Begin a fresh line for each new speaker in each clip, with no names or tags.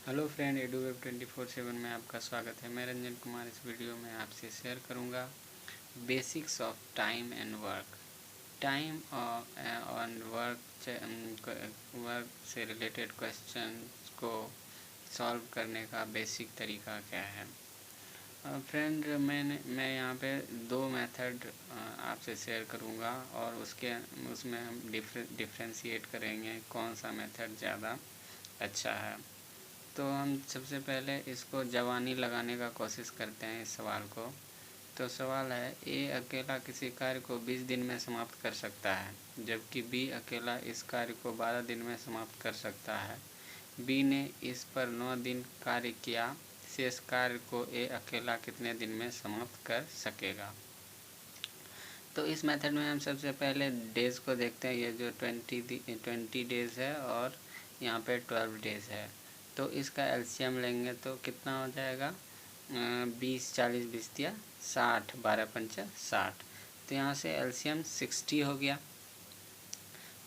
Hello friend, एडुवेब 24/7 में आपका स्वागत है। मैं रंजन कुमार इस वीडियो में आपसे शेयर करूंगा basics of time and work. Time और वर्क से रिलेटेड क्वेश्चन को सॉल्व करने का बेसिक तरीका क्या है। फ्रेंड, मैं यहाँ पे दो मेथड आपसे शेयर करूँगा और उसमें हम डिफ्रेंशिएट करेंगे कौन सा मेथड ज़्यादा अच्छा है। तो हम सबसे पहले इसको जवानी लगाने का कोशिश करते हैं इस सवाल को। तो सवाल है, ए अकेला किसी कार्य को 20 दिन में समाप्त कर सकता है, जबकि बी अकेला इस कार्य को 12 दिन में समाप्त कर सकता है। बी ने इस पर 9 दिन कार्य किया, शेष कार्य को ए अकेला कितने दिन में समाप्त कर सकेगा। तो इस मेथड में हम सबसे पहले डेज़ को देखते हैं। ये जो 20 डेज़ है और यहाँ पे 12 डेज़ है। तो इसका एलसीएम लेंगे तो कितना हो जाएगा, 20 40 20 दिया 60, 12 पंचा 60। तो यहाँ से एलसीएम 60 हो गया।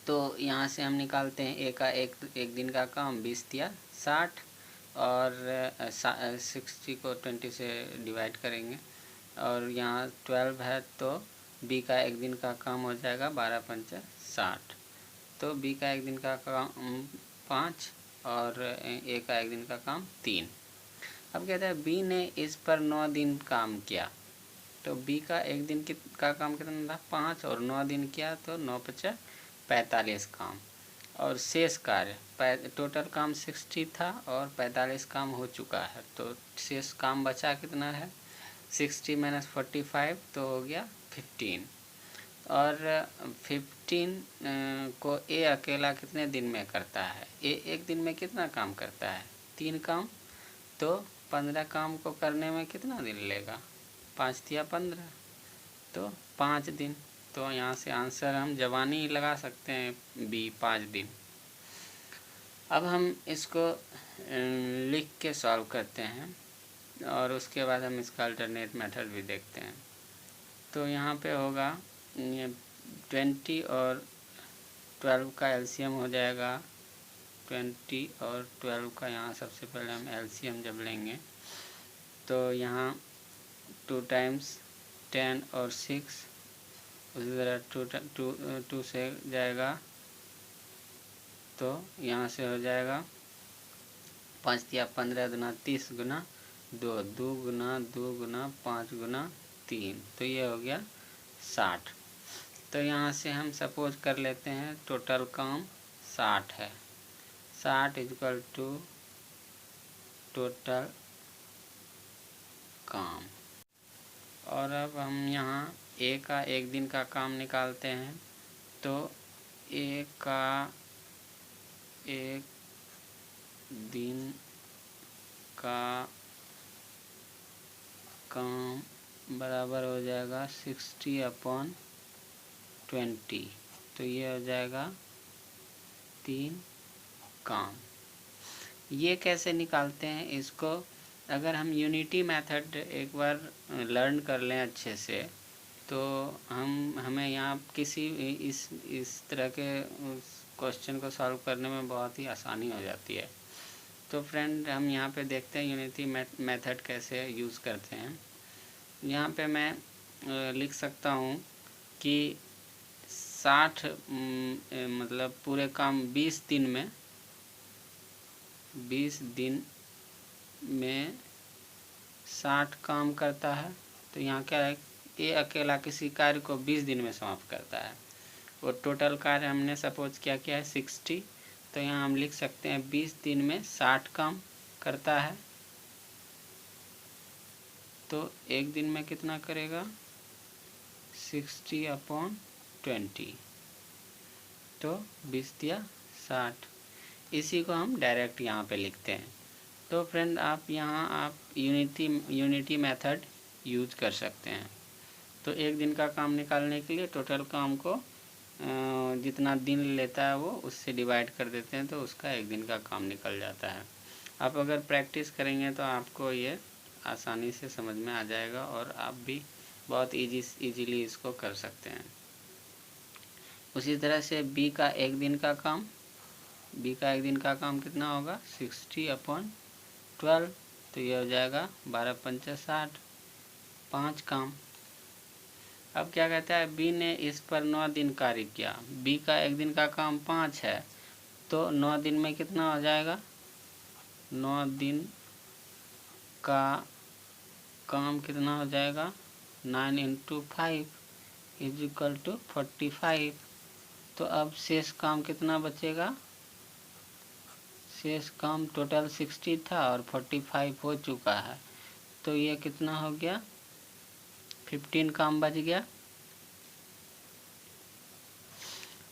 तो यहाँ से हम निकालते हैं ए का एक दिन का काम 20 दिया 60 और 60 को 20 से डिवाइड करेंगे और यहाँ 12 है तो बी का एक दिन का काम हो जाएगा 12 पंचा 60। तो बी का एक दिन का काम 5 और ए का एक दिन का काम 3। अब कहता है बी ने इस पर 9 दिन काम किया। तो बी का एक दिन का काम कितना था, 5 और 9 दिन किया तो 9 पचा 45 काम। और शेष कार्य टोटल काम 60 था और 45 काम हो चुका है। तो शेष काम बचा कितना है, 60 माइनस 45 तो हो गया 15। और 15 को ए अकेला कितने दिन में करता है। ए एक दिन में कितना काम करता है, 3 काम। तो 15 काम को करने में कितना दिन लेगा, 5 दिया 15 तो 5 दिन। तो यहाँ से आंसर हम जवानी लगा सकते हैं बी, 5 दिन। अब हम इसको लिख के सॉल्व करते हैं और उसके बाद हम इसका अल्टरनेट मेथड भी देखते हैं। तो यहाँ पे होगा 20 और 12 का एलसीएम हो जाएगा। 20 और 12 का यहाँ सबसे पहले हम एलसीएम जब लेंगे तो यहाँ 2 टाइम्स 10 और 6, उसी तरह 2 से जाएगा तो यहाँ से हो जाएगा 5 दिया 15 गुना 30 गुना 2, 2 गुना 2 गुना 5 गुना 3, तो ये हो गया 60। तो यहाँ से हम सपोज कर लेते हैं टोटल काम 60 है। 60 इक्वल टू टोटल काम। और अब हम यहाँ ए का एक दिन का काम निकालते हैं। तो ए का एक दिन का काम बराबर हो जाएगा 60/20। तो ये हो जाएगा 3 काम। ये कैसे निकालते हैं इसको, अगर हम यूनिटी मेथड एक बार लर्न कर लें अच्छे से तो हमें यहाँ किसी इस तरह के क्वेश्चन को सॉल्व करने में बहुत ही आसानी हो जाती है। तो फ्रेंड, हम यहाँ पे देखते हैं यूनिटी मेथड कैसे यूज़ करते हैं। यहाँ पे मैं लिख सकता हूँ कि 60 मतलब पूरे काम 20 दिन में 60 काम करता है। तो यहाँ क्या है, ये अकेला किसी कार्य को 20 दिन में समाप्त करता है और टोटल कार्य हमने सपोज क्या किया है 60। तो यहाँ हम लिख सकते हैं 20 दिन में 60 काम करता है। तो एक दिन में कितना करेगा, 60/20, तो 20 दिया 60। इसी को हम डायरेक्ट यहाँ पे लिखते हैं। तो फ्रेंड, आप यूनिटी मेथड यूज कर सकते हैं। तो एक दिन का काम निकालने के लिए टोटल काम को जितना दिन लेता है वो उससे डिवाइड कर देते हैं, तो उसका एक दिन का काम निकल जाता है। आप अगर प्रैक्टिस करेंगे तो आपको ये आसानी से समझ में आ जाएगा और आप भी बहुत इजीली इसको कर सकते हैं। उसी तरह से बी का एक दिन का काम कितना होगा, 60/20। 12, तो ये हो जाएगा 12 पंचे 60, 5 काम। अब क्या कहता है, बी ने इस पर 9 दिन कार्य किया। बी का एक दिन का काम 5 है, तो 9 दिन में कितना हो जाएगा, 9 दिन का काम कितना हो जाएगा, 9 × 5 = 45। तो अब शेष काम कितना बचेगा, शेष काम टोटल 60 था और 45 हो चुका है, तो ये कितना हो गया, 15 काम बच गया।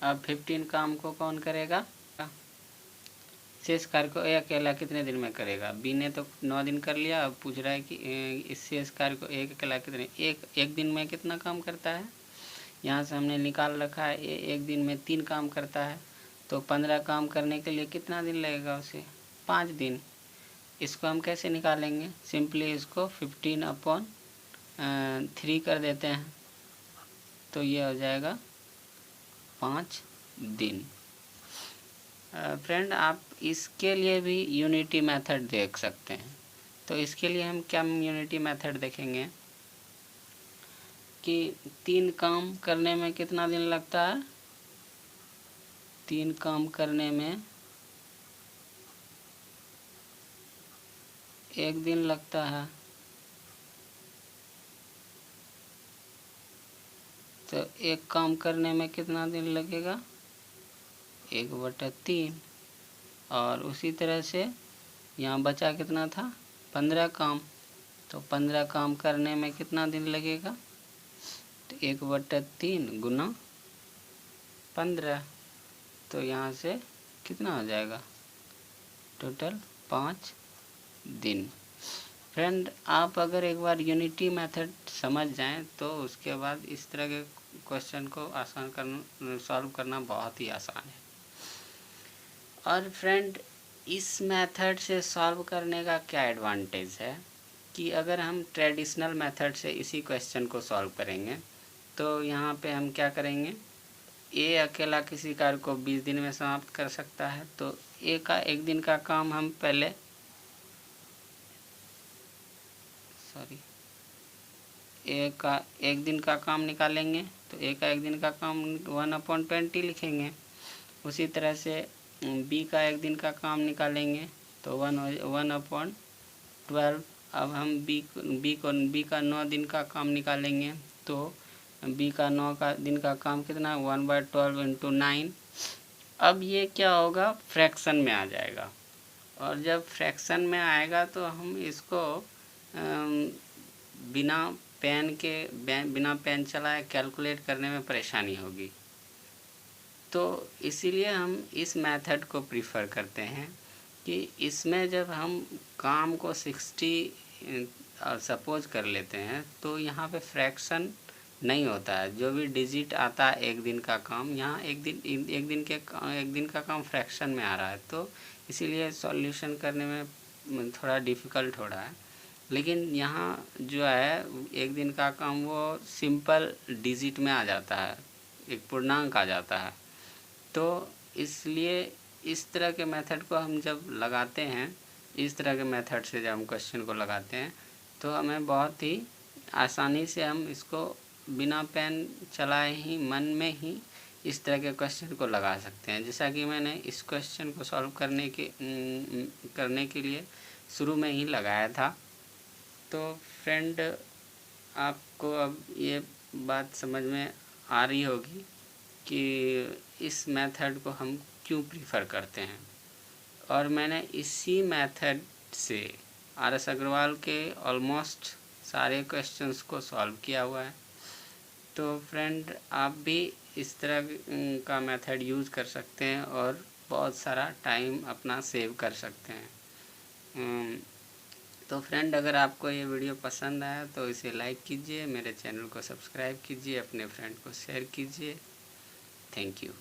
अब 15 काम को कौन करेगा, शेष कार्य को एक अकेला कितने दिन में करेगा। बी ने तो 9 दिन कर लिया, अब पूछ रहा है कि इस शेष कार्य को एक अकेला कितने, एक दिन में कितना काम करता है। यहाँ से हमने निकाल रखा है, एक दिन में 3 काम करता है, तो 15 काम करने के लिए कितना दिन लगेगा उसे, 5 दिन। इसको हम कैसे निकालेंगे, सिंपली इसको 15/3 कर देते हैं, तो ये हो जाएगा 5 दिन। फ्रेंड, आप इसके लिए भी यूनिटी मेथड देख सकते हैं। तो इसके लिए हम क्या यूनिटी मेथड देखेंगे कि 3 काम करने में कितना दिन लगता है, 3 काम करने में 1 दिन लगता है, तो 1 काम करने में कितना दिन लगेगा, 1/3। और उसी तरह से यहाँ बचा कितना था, 15 काम, तो 15 काम करने में कितना दिन लगेगा, तो 1/3 × 15, तो यहाँ से कितना हो जाएगा, टोटल 5 दिन। फ्रेंड, आप अगर एक बार यूनिटी मेथड समझ जाएं तो उसके बाद इस तरह के क्वेश्चन को सॉल्व करना बहुत ही आसान है। और फ्रेंड, इस मेथड से सॉल्व करने का क्या एडवांटेज है कि अगर हम ट्रेडिशनल मेथड से इसी क्वेश्चन को सॉल्व करेंगे तो यहाँ पे हम क्या करेंगे, ए अकेला किसी कार्य को 20 दिन में समाप्त कर सकता है, तो ए का एक दिन का काम हम पहले ए का एक दिन का काम निकालेंगे, तो ए का एक दिन का काम 1/20 लिखेंगे। उसी तरह से बी का एक दिन का काम निकालेंगे, तो 1/12। अब हम बी का 9 दिन का काम निकालेंगे, तो बी का 9 दिन का काम कितना, 1/12 × 9। अब ये क्या होगा, फ्रैक्शन में आ जाएगा, और जब फ्रैक्शन में आएगा तो हम इसको बिना पेन चलाए कैलकुलेट करने में परेशानी होगी। तो इसीलिए हम इस मेथड को प्रीफर करते हैं कि इसमें जब हम काम को 60 सपोज कर लेते हैं तो यहाँ पे फ्रैक्शन नहीं होता है। जो भी डिजिट आता है एक दिन का काम, यहाँ एक दिन का काम फ्रैक्शन में आ रहा है, तो इसीलिए सॉल्यूशन करने में थोड़ा डिफ़िकल्ट हो रहा है। लेकिन यहाँ जो है एक दिन का काम वो सिंपल डिजिट में आ जाता है, एक पूर्णांक आ जाता है। तो इसलिए इस तरह के मेथड को हम जब लगाते हैं, इस तरह के मेथड से जब हम क्वेश्चन को लगाते हैं तो हमें बहुत ही आसानी से हम इसको बिना पेन चलाए ही मन में ही इस तरह के क्वेश्चन को लगा सकते हैं। जैसा कि मैंने इस क्वेश्चन को सॉल्व करने के लिए शुरू में ही लगाया था। तो फ्रेंड, आपको अब ये बात समझ में आ रही होगी कि इस मेथड को हम क्यों प्रीफर करते हैं। और मैंने इसी मेथड से RS अग्रवाल के ऑलमोस्ट सारे क्वेश्चंस को सॉल्व किया हुआ है। तो फ्रेंड, आप भी इस तरह का मेथड यूज़ कर सकते हैं और बहुत सारा टाइम अपना सेव कर सकते हैं। तो फ्रेंड, अगर आपको ये वीडियो पसंद आया तो इसे लाइक कीजिए, मेरे चैनल को सब्सक्राइब कीजिए, अपने फ्रेंड को शेयर कीजिए। Thank you.